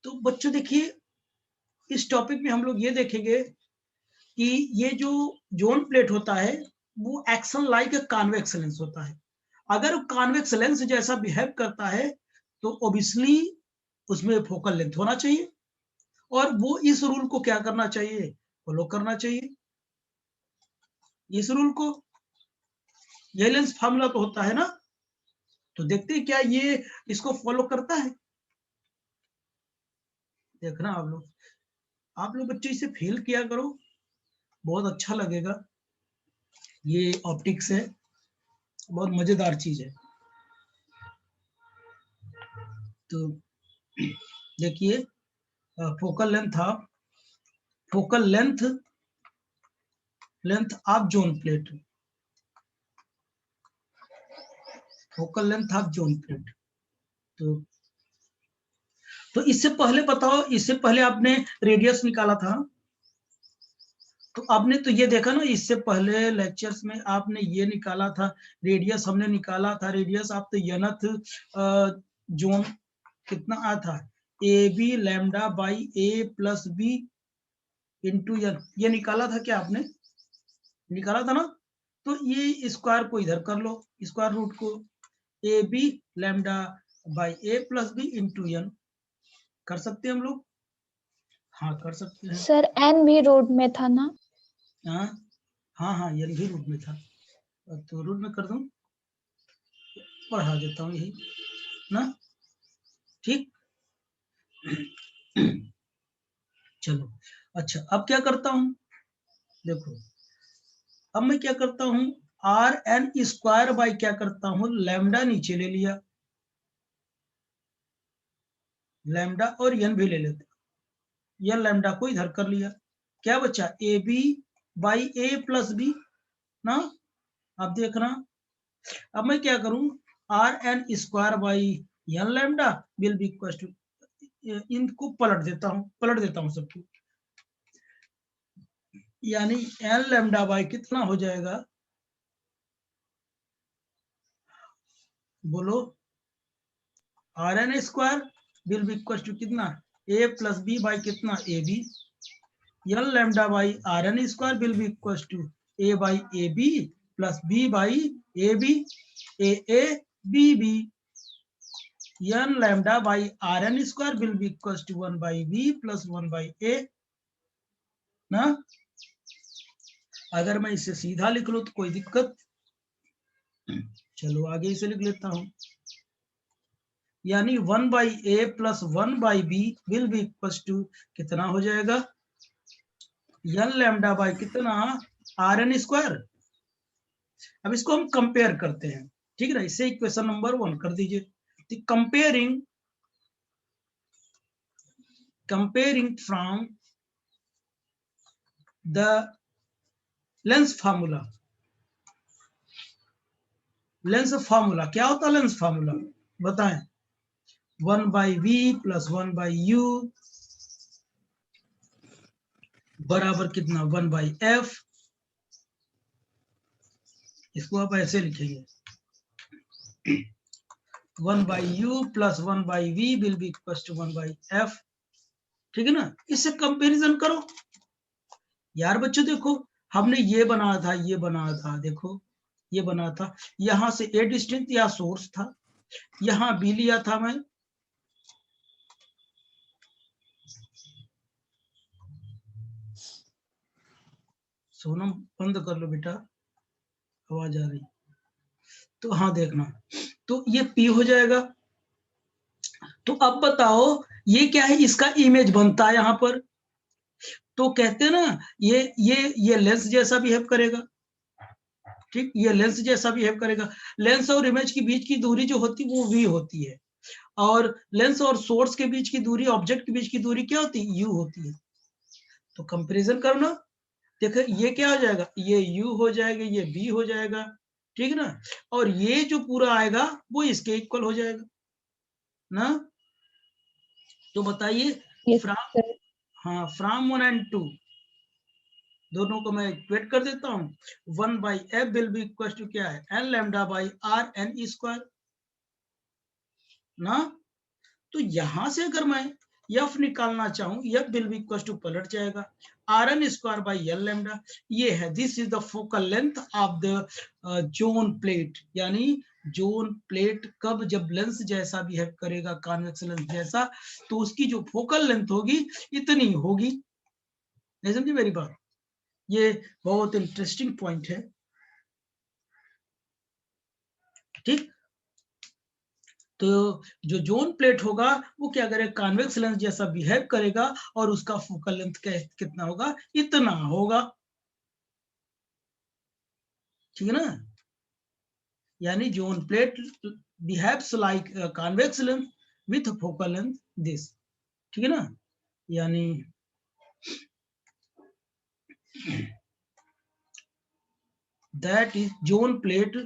तो बच्चों देखिए, इस टॉपिक में हम लोग ये देखेंगे कि ये जो जोन प्लेट होता है वो action like a convex lens होता है। अगर कॉन्वेक्स लेंस जैसा बिहेव करता है तो ऑब्वियसली उसमें फोकल लेंथ होना चाहिए, और वो इस रूल को क्या करना चाहिए, फॉलो करना चाहिए। इस रूल को, ये लेंस फार्मूला तो होता है ना, तो देखते हैं क्या ये इसको फॉलो करता है। देखना आप लोग बच्चे इसे फील किया करो, बहुत अच्छा लगेगा। ये ऑप्टिक्स है, बहुत मजेदार चीज है। तो देखिए, focal length of zone plate, focal length of zone plate. तो इससे पहले बताओ, इससे पहले आपने रेडियस निकाला था, तो आपने तो ये देखा ना, इससे पहले लेक्चर्स में आपने ये निकाला था, रेडियस हमने निकाला था। रेडियस आप तो यनथ जोन कितना आया था, A B lambda by A plus B into N, ये निकाला था क्या आपने, निकाला था ना। तो ये स्क्वायर को इधर कर लो, स्क्वायर रूट को, A B lambda by A plus B into N, कर सकते हैं हम लोग, हाँ कर सकते हैं सर। एन भी रूट में था ना। हाँ हाँ एन भी रूट में था, तो रूट में कर दूं, पढ़ा देता हूँ यही ना, ठीक। चलो अच्छा, अब क्या करता हूँ, देखो अब मैं क्या करता हूँ, आर एन स्क्वायर बाई क्या करता हूँ, लैम्डा नीचे ले लिया, लैम्डा और एन भी ले लेते, एन लैम्डा को इधर कर लिया, क्या बचा, A B by A plus B ना। अब देखना, अब मैं क्या करूं, R N square by N lambda will be equal to, इनको पलट देता हूं सबको, यानी एन लैम्डा बाई कितना हो जाएगा, बोलो, R N square will be equal to कितना, ए प्लस बी बाई कितना, A B, N lambda by R N square will be equal to A by A B plus B by A B, A B B, N lambda by R N square will be equal to 1 by B plus 1 by A ना। अगर मैं इसे सीधा लिख लूं तो कोई दिक्कत, चलो आगे इसे लिख लेता हूं, यानी 1 by A plus 1 by B will be equal to कितना हो जाएगा, एन लैम्डा बाई कितना, आर एन स्क्वायर। अब इसको हम कंपेयर करते हैं, ठीक है ना, इसे इक्वेशन नंबर 1 कर दीजिए। Comparing from the lens formula, lens formula क्या होता है, लेंस फार्मूला बताएं, 1 by V plus 1 by U बराबर कितना, 1 बाई एफ। इसको आप ऐसे लिखेंगे, 1 by U plus 1 by V will be equal to 1 by F, ठीक है ना। इससे कंपैरिजन करो यार बच्चों, देखो हमने ये बनाया था, ये बनाया था, देखो ये बना था, यहां से ए डिस्टेंस या सोर्स था, यहां बी लिया था मैं, सोनम बंद कर लो बेटा, आवाज आ रही, तो हाँ देखना, तो ये P हो जाएगा। तो अब बताओ ये क्या है, इसका इमेज बनता है यहां पर, तो कहते हैं ना ये लेंस जैसा बिहेव करेगा, ठीक, ये लेंस जैसा बिहेव करेगा। लेंस और इमेज के बीच की दूरी जो होती है वो v होती है, और लेंस और सोर्स के बीच की दूरी, ऑब्जेक्ट के बीच की दूरी क्या होती है, u होती है। तो कंपैरिजन करना, देखो ये क्या हो जाएगा, ये u हो जाएगा, ये b हो जाएगा, ठीक है ना, और ये जो पूरा आएगा वो इसके इक्वल हो जाएगा ना। तो बताइए फ्रॉम, हाँ फ्रॉम 1 and 2 दोनों को मैं इक्वेट कर देता हूँ, 1 by F will be equal to क्या है, N lambda by R N square ना। तो यहां से अगर मैं एफ निकालना चाहूं, F will be equal to पलट जाएगा Rn square by L lambda. ये है, this is the focal length of the zone plate, यानी जोन प्लेट कब जब लेंस जैसा बिहेव करेगा, कॉन्वेक्स लेंस जैसा, तो उसकी जो फोकल लेंथ होगी इतनी होगी। नहीं समझी मेरी बात? ये बहुत इंटरेस्टिंग पॉइंट है, ठीक। तो जो जोन प्लेट होगा वो क्या करेगा, कॉन्वेक्स लेंस जैसा बिहेव करेगा और उसका फोकल लेंथ कितना होगा, इतना होगा, ठीक है ना। यानी zone plate behaves like convex lens with focal length this, ठीक है ना। यानी that is zone plate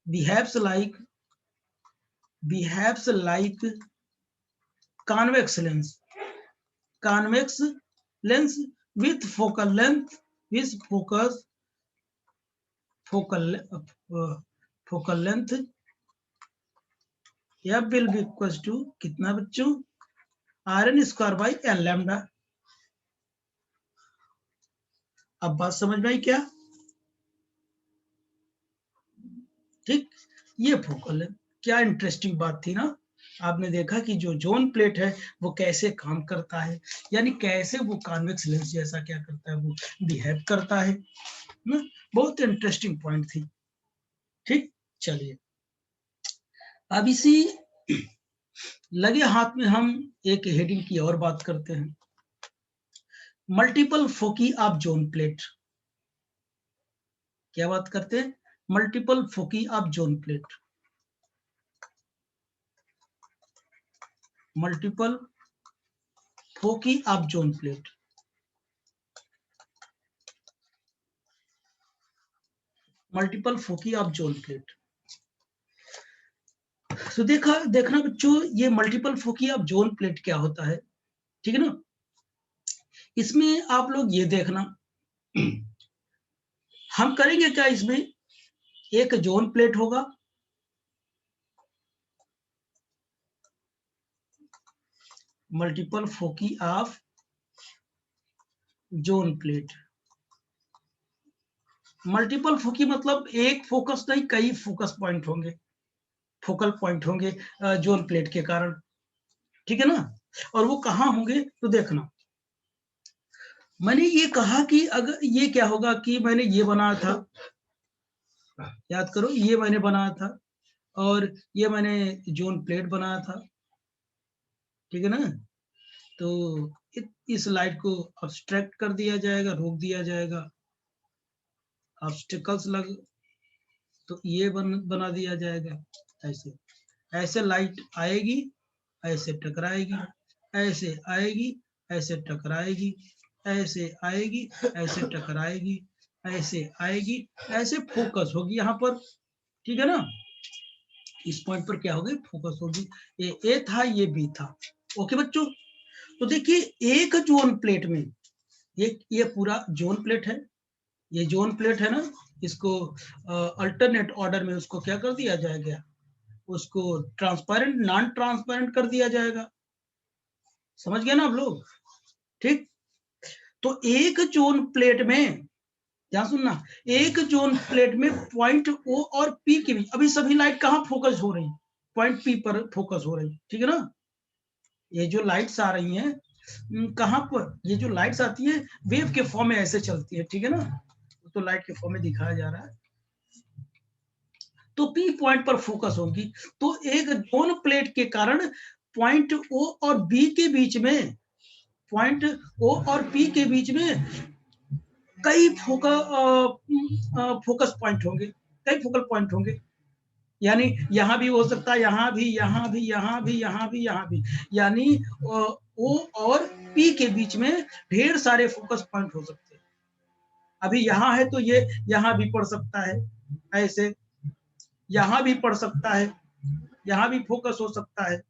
behaves like convex lens with focal length focal length f will be equals to कितना बच्चों, Rn square by L lambda. अब बात समझ में आई क्या? ठीक, ये फोकल है। क्या इंटरेस्टिंग बात थी ना। आपने देखा कि जो जोन प्लेट है वो कैसे काम करता है, यानी कैसे वो कॉन्वेक्स लेंस जैसा क्या करता है, वो बिहेव करता है ना। बहुत इंटरेस्टिंग पॉइंट थी, ठीक। चलिए, अब इसी लगे हाथ में हम एक हेडिंग की और बात करते हैं, multiple foci of zone plate. क्या बात करते हैं? Multiple foci of zone plate. Multiple foci of zone plate. Multiple foci of zone plate. तो देखना बच्चों, ये multiple foci of zone plate क्या होता है, ठीक है ना। इसमें आप लोग ये देखना, हम करेंगे क्या, इसमें एक जोन प्लेट होगा, multiple foci of zone plate. Multiple foci मतलब एक फोकस नहीं, कई फोकस पॉइंट होंगे, फोकल पॉइंट होंगे जोन प्लेट के कारण, ठीक है ना। और वो कहाँ होंगे, तो देखना, मैंने ये कहा कि अगर ये क्या होगा कि मैंने ये बनाया था, याद करो, ये मैंने बनाया था और ये मैंने जोन प्लेट बनाया था, ठीक है ना। तो इस लाइट को अब्स्ट्रैक्ट कर दिया जाएगा, रोक दिया जाएगा, ऑब्स्टिकल्स लग, तो ये बना दिया जाएगा। ऐसे ऐसे लाइट आएगी, ऐसे टकराएगी, ऐसे आएगी, ऐसे टकराएगी, ऐसे आएगी, ऐसे टकराएगी, ऐसे आएगी, ऐसे फोकस होगी यहाँ पर, ठीक है ना। इस पॉइंट पर क्या होगी, फोकस होगी। ये ए था, ये बी था, ओके बच्चों। तो देखिए एक जोन प्लेट में, ये पूरा जोन प्लेट है, ये जोन प्लेट है ना, इसको अल्टरनेट ऑर्डर में उसको क्या कर दिया जाएगा, उसको ट्रांसपेरेंट नॉन ट्रांसपेरेंट कर दिया जाएगा। समझ गए ना आप लोग, ठीक। तो एक जोन प्लेट में, ध्यान सुनना, एक जोन प्लेट में पॉइंट ओ और पी के बीच, अभी सभी लाइट कहाँ फोकस हो रही, पॉइंट पी पर फोकस हो रही, ठीक है ना। ये जो लाइट्स आ रही हैं कहाँ पर, ये जो लाइट्स आती है वेव के फॉर्म में ऐसे चलती है, ठीक है ना, तो लाइट के फॉर्म में दिखाया जा रहा है, तो पी पॉइंट पर फोकस होगी। तो एक जोन प्लेट के कारण पॉइंट ओ और बी के बीच में, पॉइंट ओ और पी के बीच में कई फोकस पॉइंट होंगे, कई फोकल पॉइंट होंगे, यानी यहां भी हो सकता है, यहां भी, यहां भी, यहां भी, यहां भी, यहां भी, यानी ओ और पी के बीच में ढेर सारे फोकस पॉइंट हो सकते हैं। अभी यहां है तो ये यहां भी पड़ सकता है, ऐसे यहां भी पड़ सकता है, यहां भी फोकस हो सकता है,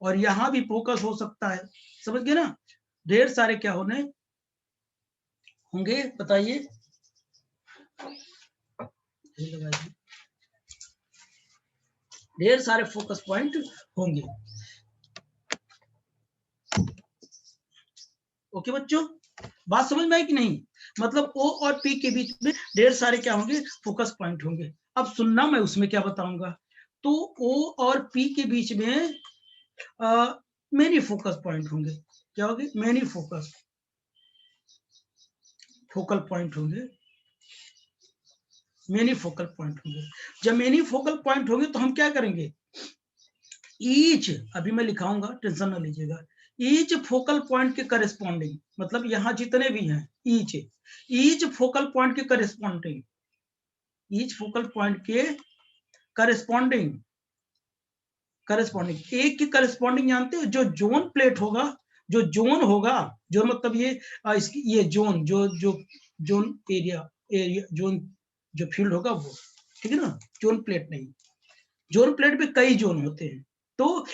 और यहां भी फोकस हो सकता है। समझ गए ना, ढेर सारे क्या होने होंगे, बताइए। ढेर सारे फोकस पॉइंट होंगे। ओके बच्चों, बात समझ में आई कि नहीं? मतलब O और P के बीच में ढेर सारे क्या होंगे, फोकस पॉइंट होंगे। अब सुनना, मैं उसमें क्या बताऊंगा। तो O और P के बीच में मेनी फोकस पॉइंट होंगे। क्या होंगे? मेनी फोकल पॉइंट होंगे। मेनी फोकल पॉइंट होंगे। जब मेनी फोकल पॉइंट होंगे तो हम क्या करेंगे, ईच, अभी मैं लिखाऊंगा, टेंशन ना लीजिएगा, ईच फोकल पॉइंट के करस्पॉन्डिंग, मतलब यहां जितने भी हैं ईच फोकल पॉइंट के करस्पॉन्डिंग, ईच फोकल पॉइंट के करस्पॉन्डिंग एक के करस्पॉन्डिंग जानते हो, जो जोन प्लेट होगा, जो जोन होगा, जो मतलब ये जोन, जो जोन एरिया जोन जो फील्ड होगा वो, ठीक है ना, जोन प्लेट नहीं, जोन प्लेट में कई जोन होते हैं। तो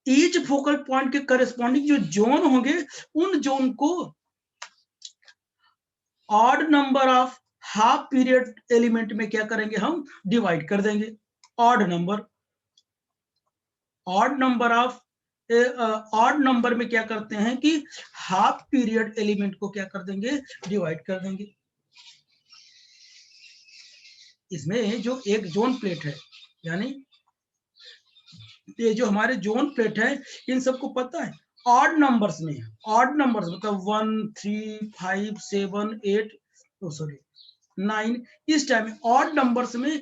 ईच फोकल पॉइंट के करस्पॉन्डिंग जो जोन होंगे, उन जोन को odd number of half period element में क्या करेंगे, हम डिवाइड कर देंगे। ऑड नंबर में क्या करते हैं कि हाफ पीरियड एलिमेंट को क्या कर देंगे, डिवाइड कर देंगे। इसमें जो एक जोन प्लेट है, यानी ये जो हमारे जोन प्लेट है, इन सबको पता है ऑड नंबर्स में, ऑड नंबर्स मतलब 1 3 5 7 8 सॉरी 9, इस टाइम ऑड नंबर्स में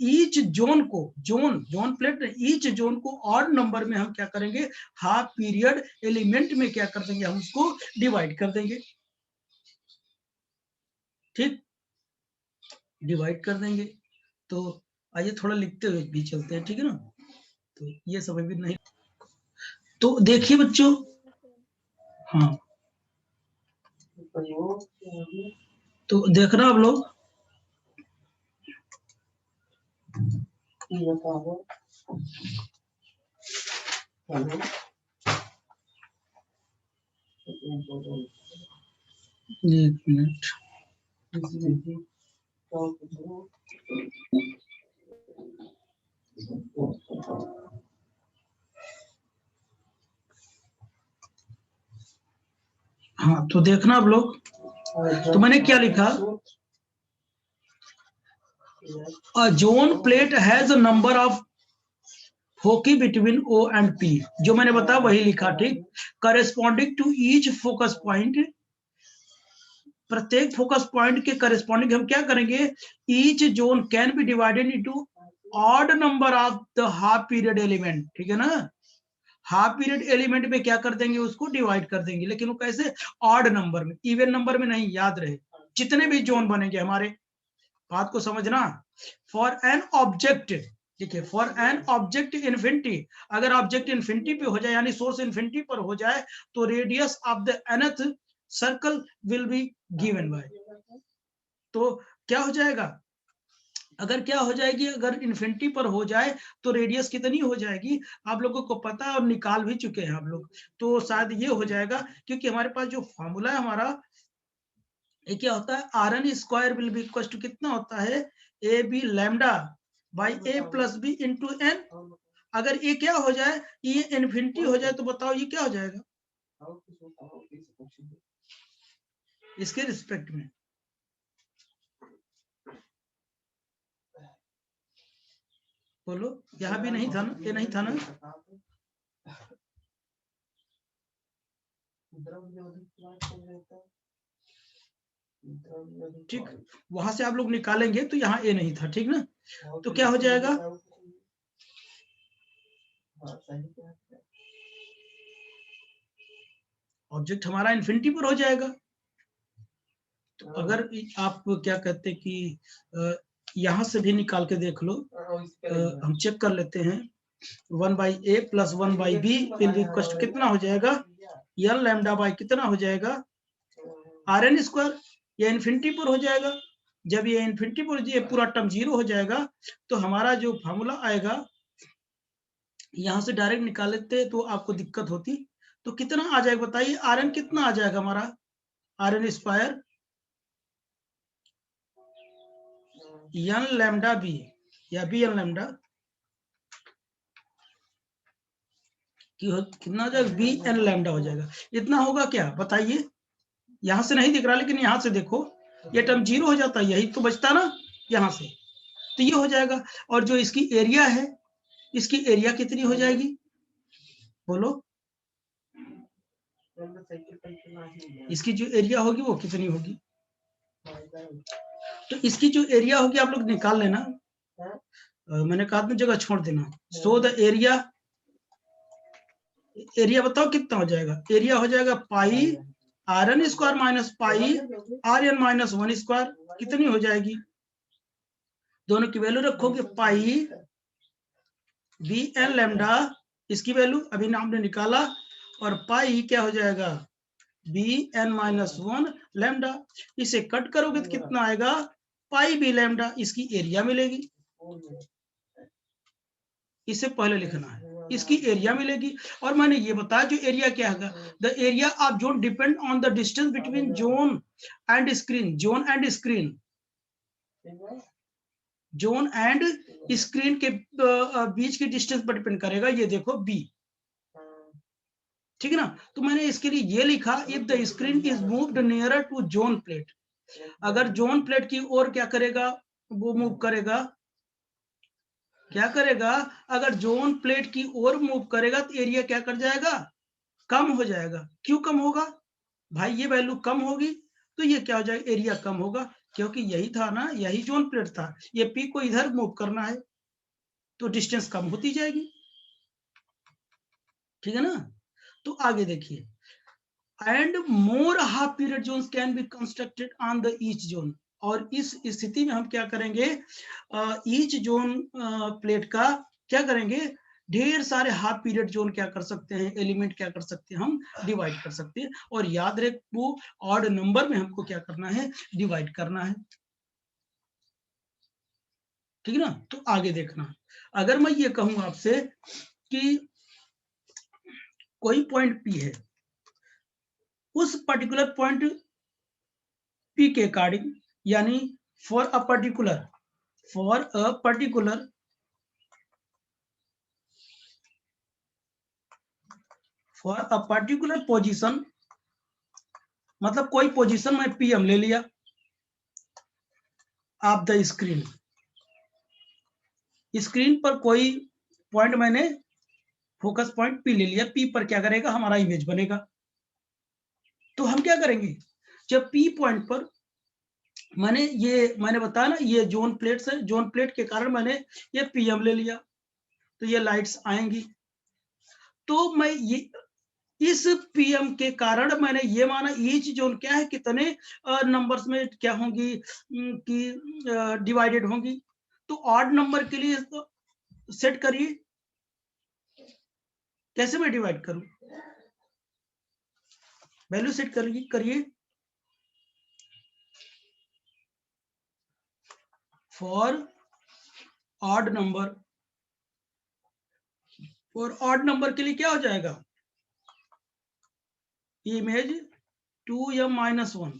ईच जोन को, जोन प्लेट ईच जोन को ऑड नंबर में हम क्या करेंगे, हाफ पीरियड एलिमेंट में क्या कर देंगे, हम उसको डिवाइड कर देंगे। ठीक, डिवाइड कर देंगे। तो आइए थोड़ा लिखते हुए भी चलते हैं, ठीक है ना। तो ये समझ में नहीं, तो देखिए बच्चों, हाँ तो देखना आप लोग, एक मिनट, हाँ तो देखना आप लोग, तो मैंने क्या लिखा, a zone plate has a number of foci between O and P, जो मैंने बताया वही लिखा, ठीक। Corresponding to each focus point, प्रत्येक फोकस पॉइंट के करेस्पॉन्डिंग हम क्या करेंगे, each zone can be divided into odd number of the half period element, ठीक है ना। हाफ पीरियड एलिमेंट में क्या कर देंगे, उसको डिवाइड कर देंगे, लेकिन वो कैसे, ऑड नंबर में, इवन नंबर में नहीं, याद रहे जितने भी जोन बनेंगे हमारे, बात को समझना। फॉर एन ऑब्जेक्ट, देखिए फॉर एन ऑब्जेक्ट इन्फिनिटी, अगर ऑब्जेक्ट इन्फिनिटी पे हो जाए, यानी सोर्स इन्फिनिटी पर हो जाए, तो radius of the nth circle will be given by, तो क्या हो जाएगा, अगर क्या हो जाएगी, अगर इन्फिनिटी पर हो जाए तो रेडियस कितनी हो जाएगी, आप लोगों को पता है और निकाल भी चुके हैं आप लोग, तो शायद ये हो जाएगा, क्योंकि हमारे पास जो फॉर्मूला है हमारा, ये क्या होता है, R N square will be equal to कितना होता है, A B lambda by A plus B into N. अगर ये क्या हो जाए, ये इन्फिनिटी हो जाए, तो बताओ ये क्या हो जाएगा इसके रिस्पेक्ट में, बोलो, यहाँ भी नहीं था ना, ये नहीं था ना, ठीक, वहां से आप लोग निकालेंगे तो यहाँ ए नहीं था, ठीक ना, तो क्या हो जाएगा, ऑब्जेक्ट हमारा इन्फिनिटी पर हो जाएगा। तो अगर आप क्या कहते हैं कि यहां से भी निकाल के देख लो, हम चेक कर लेते हैं, 1/a plus 1/b will be equal to कितना हो जाएगा, एल लैम्डा बाई कितना हो जाएगा, आर एन स्क्वायर, ये इन्फिनिटी पर हो जाएगा। जब ये इन्फिनिटी पर ये पूरा टर्म जीरो हो जाएगा, तो हमारा जो फॉर्मूला आएगा, यहां से डायरेक्ट निकाल लेते तो आपको दिक्कत होती, तो कितना आ जाएगा बताइए, आर एन कितना आ जाएगा हमारा, R N square N lambda B, या बी एन लैम्डा कितना हो जाएगा, बी एन लैम्डा हो जाएगा। इतना होगा क्या बताइए, यहां से नहीं दिख रहा लेकिन यहां से देखो, ये टर्म 0 हो जाता है, यही तो बचता ना यहां से, तो ये हो जाएगा। और जो इसकी एरिया है, इसकी एरिया कितनी हो जाएगी बोलो, इसकी जो एरिया होगी वो कितनी होगी, तो इसकी जो एरिया होगी आप लोग निकाल लेना, मैंने कहा अपनी जगह छोड़ देना। सो द एरिया, एरिया बताओ कितना हो जाएगा, एरिया हो जाएगा pi R N square minus pi R N minus 1 square, कितनी हो जाएगी, दोनों की वैल्यू रखोगे, पाई बी एन लैम्डा, इसकी वैल्यू अभी नाम ने निकाला, और पाई क्या हो जाएगा, बी एन माइनस 1 लैम्डा, इसे कट करोगे तो कितना आएगा, पाई बी लैम्डा, इसकी एरिया मिलेगी, इसे पहले लिखना है, इसकी एरिया मिलेगी। और मैंने ये बताया जो एरिया क्या होगा, the area of zone depend on the distance between zone and screen, zone and screen, zone and screen के बीच की डिस्टेंस पर डिपेंड करेगा, ये देखो बी, ठीक है ना। तो मैंने इसके लिए ये लिखा, if the screen is moved nearer to zone plate, अगर जोन प्लेट की ओर क्या करेगा, वो मूव करेगा, क्या करेगा, अगर जोन प्लेट की ओर मूव करेगा तो एरिया क्या कर जाएगा, कम हो जाएगा। क्यों कम होगा भाई, ये वैल्यू कम होगी तो ये क्या हो जाएगा, एरिया कम होगा, क्योंकि यही था ना, यही जोन प्लेट था, ये पी को इधर मूव करना है तो डिस्टेंस कम होती जाएगी, ठीक है ना। तो आगे देखिए, and more half period zones can be constructed on the each zone, और इस स्थिति में हम क्या करेंगे, ईच जोन प्लेट का क्या करेंगे, ढेर सारे हाफ पीरियड जोन क्या कर सकते हैं, एलिमेंट क्या कर सकते हैं, हम डिवाइड कर सकते हैं, और याद रख वो ऑड नंबर में हमको क्या करना है, डिवाइड करना है, ठीक है ना। तो आगे देखना, अगर मैं ये कहूं आपसे कि कोई पॉइंट पी है, उस पर्टिकुलर पॉइंट पी के अकॉर्डिंग, यानी फॉर अ पर्टिकुलर पोजीशन, मतलब कोई पोजीशन में पीएम ले लिया ऑफ द स्क्रीन, स्क्रीन पर कोई पॉइंट मैंने फोकस पॉइंट पी ले लिया, पी पर क्या करेगा, हमारा इमेज बनेगा। तो हम क्या करेंगे, जब पी पॉइंट पर मैंने बताया ना, ये जोन प्लेट्स है, जोन प्लेट के कारण मैंने ये पीएम ले लिया, तो ये लाइट्स आएंगी, तो मैं ये इस पीएम के कारण मैंने ये माना ईच जोन क्या है, कितने नंबर्स में क्या होंगी, कि डिवाइडेड होंगी, तो ऑड नंबर के लिए सेट करिए, कैसे मैं डिवाइड करूं, वैल्यू सेट करिए, for odd number, for odd number के लिए क्या हो जाएगा, इमेज 2m-1,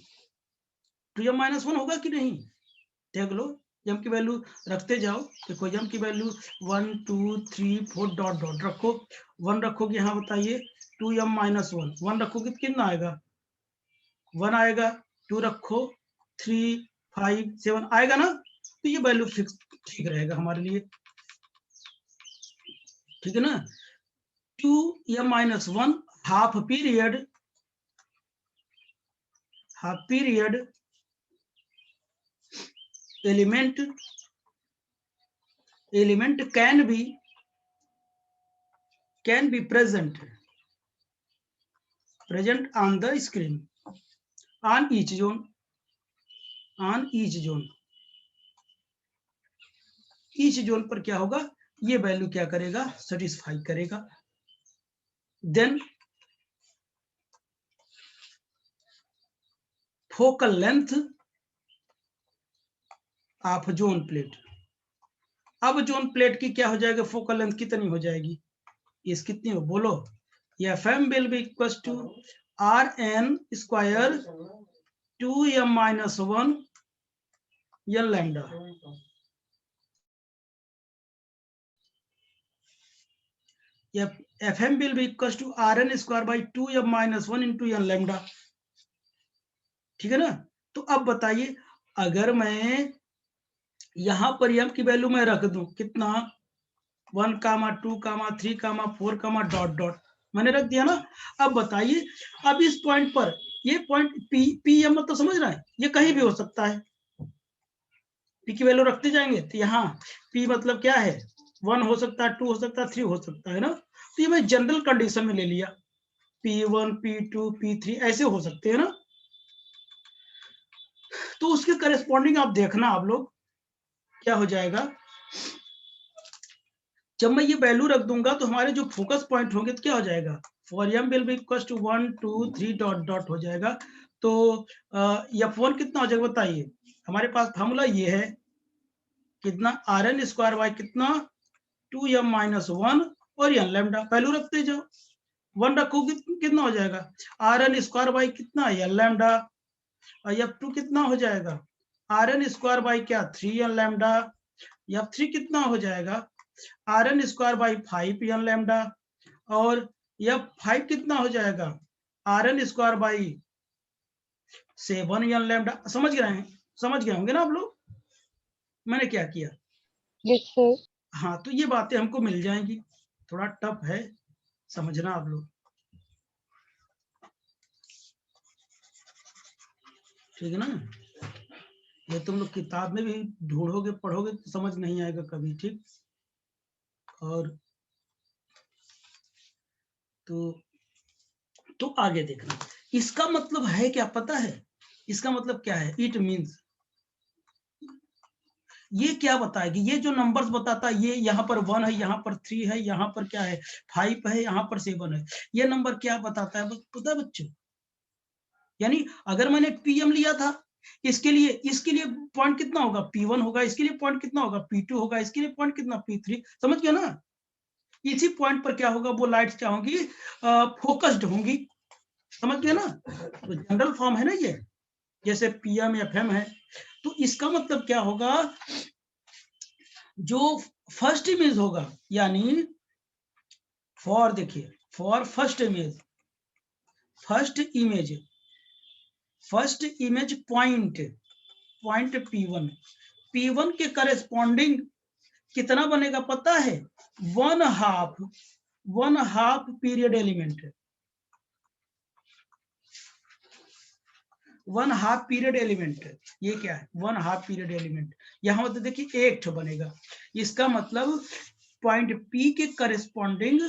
2m-1 होगा कि नहीं, देख लो, एम की वैल्यू रखते जाओ, देखो एम की वैल्यू 1 2 3 4 डॉट डॉट रखो, 1 रखोगे, यहाँ बताइए 2m-1, 1 रखोगे तो कितना आएगा, 1 आएगा, 2 रखो 3 5 7 आएगा ना, तो ये वैल्यू फिक्स ठीक रहेगा हमारे लिए, ठीक है ना। 2m-1 half period element can be present on the screen on each zone, each zone पर क्या होगा, ये वैल्यू क्या करेगा, सेटिस्फाई करेगा। Then focal length of zone plate, अब जोन प्लेट की क्या हो जाएगा, फोकल लेंथ कितनी हो जाएगी, इस कितनी हो बोलो, FM will be equals to RN square 2m-1 n lambda, FM will be equals to Rn square by 2m minus 1 into n lambda। ठीक है ना। तो अब बताइए, अगर मैं यहां पर m की वैल्यू मैं रख दूं कितना 1, 2, 3, 4, डॉट डॉट मैंने रख दिया ना। अब बताइए, अब इस पॉइंट पर ये पॉइंट पी एम मतलब समझ रहा है, ये कहीं भी हो सकता है। पी की वैल्यू रखते जाएंगे तो यहाँ पी मतलब क्या है, 1 हो सकता है, 2 हो सकता है, 3 हो सकता है ना। तो ये मैं जनरल कंडीशन में ले लिया, P1, P2, P3 ऐसे हो सकते हैं ना। तो उसके करेस्पॉन्डिंग आप देखना आप लोग क्या हो जाएगा। जब मैं ये वैल्यू रख दूंगा तो हमारे जो फोकस पॉइंट होंगे तो क्या हो जाएगा, for M will be equal to 1, 2, 3 dot dot हो जाएगा। तो F1 कितना हो जाएगा बताइए। हमारे पास फार्मूला ये है कितना, Rn स्क्वायर बाय कितना 2m माइनस 1 और n लैम्डा वैल्यू रखते जाओ। 1 रखोगे कितना हो जाएगा, Rn स्क्वायर बाय कितना n लैम्डा, और F2 कितना हो जाएगा, Rn स्क्वायर बाय क्या 3n लैम्डा, F3 कितना हो जाएगा Rn square by 5n lambda, और F5 कितना हो जाएगा Rn square by 7n lambda. समझ गए हैं, समझ गए होंगे ना आप लोग मैंने क्या किया। Yes sir. हाँ, तो ये बातें हमको मिल जाएंगी, थोड़ा टफ है समझना आप लोग, ठीक है ना। ये तुम लोग किताब में भी ढूंढोगे पढ़ोगे तो समझ नहीं आएगा कभी, ठीक। और तो आगे देखना, इसका मतलब है क्या पता है, इसका मतलब क्या है, इट मीन्स ये क्या बताएगी, ये जो नंबर्स बताता है, ये यहाँ पर 1 है, यहाँ पर 3 है, यहाँ पर क्या है 5 है, यहाँ पर 7 है, ये नंबर क्या बताता है पता है बच्चों। यानी अगर मैंने पीएम लिया था, इसके लिए पॉइंट कितना होगा P1 होगा, इसके लिए पॉइंट कितना होगा P2 होगा, इसके लिए पॉइंट कितना P3, समझ गया ना। इसी पॉइंट पर क्या होगा, वो लाइट्स क्या होंगी, फोकस्ड होंगी, समझ गया ना। तो जनरल फॉर्म है ना ये, जैसे पीएम एफएम है। तो इसका मतलब क्या होगा, जो फर्स्ट इमेज होगा, यानी फॉर देखिए, for first image point P1 के करेस्पॉन्डिंग कितना बनेगा पता है, 1/2 पीरियड एलिमेंट, 1/2 पीरियड एलिमेंट। ये क्या है 1/2 पीरियड एलिमेंट, यहां मतलब देखिए एक बनेगा। इसका मतलब पॉइंट P के करेस्पॉन्डिंग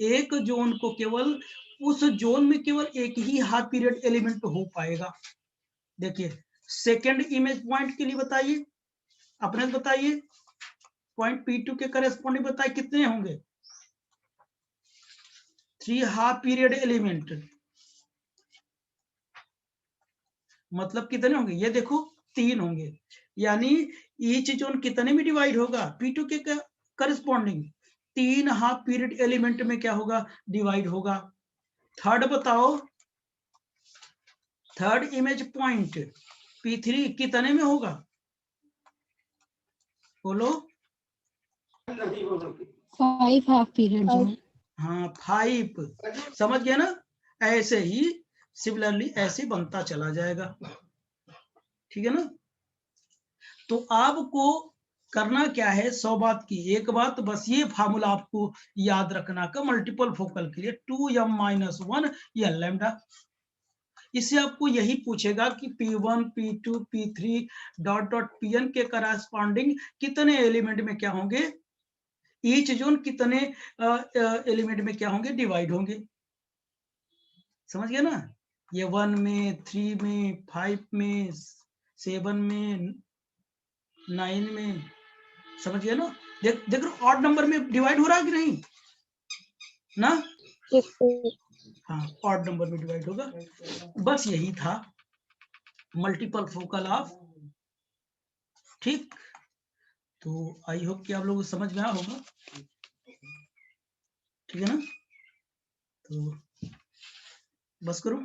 एक जोन को केवल उस जोन में केवल एक ही हाफ पीरियड एलिमेंट हो पाएगा। देखिए सेकेंड इमेज पॉइंट के लिए बताइए, अपने बताइए पॉइंट P2 के करेस्पॉन्डिंग बताइए कितने होंगे, 3 हाफ पीरियड एलिमेंट, मतलब कितने होंगे, ये देखो 3 होंगे। यानी ईच जोन कितने में डिवाइड होगा, P2 के करस्पॉन्डिंग 3 हाफ पीरियड एलिमेंट में क्या होगा, डिवाइड होगा। थर्ड बताओ, थर्ड इमेज पॉइंट P3 कितने में होगा, बोलो। 5 हाफ पीरियड जोन। हाँ 5, समझ गया ना। ऐसे ही सिमिलरली ऐसे बनता चला जाएगा, ठीक है ना। तो आपको करना क्या है, 100 बात की एक बात, बस ये फार्मूला आपको याद रखना का मल्टीपल फोकल के लिए 2m माइनस 1 या लैम्डा। इससे आपको यही पूछेगा कि P1, P2, P3 dot dot Pn के करस्पॉन्डिंग कितने एलिमेंट में क्या होंगे, ईच जोन कितने एलिमेंट में क्या होंगे, डिवाइड होंगे। समझ गया ना, ये 1 में, 3 में, 5 में, 7 में, 9 में, समझ गया ना। देख रहे ऑड नंबर में डिवाइड हो रहा है कि नहीं ना। Yes sir. हाँ ऑड नंबर में डिवाइड होगा। बस यही था मल्टीपल फोकल ऑफ, ठीक। तो आई होप कि आप लोगों को समझ में आया होगा, ठीक है ना। तो बस करो।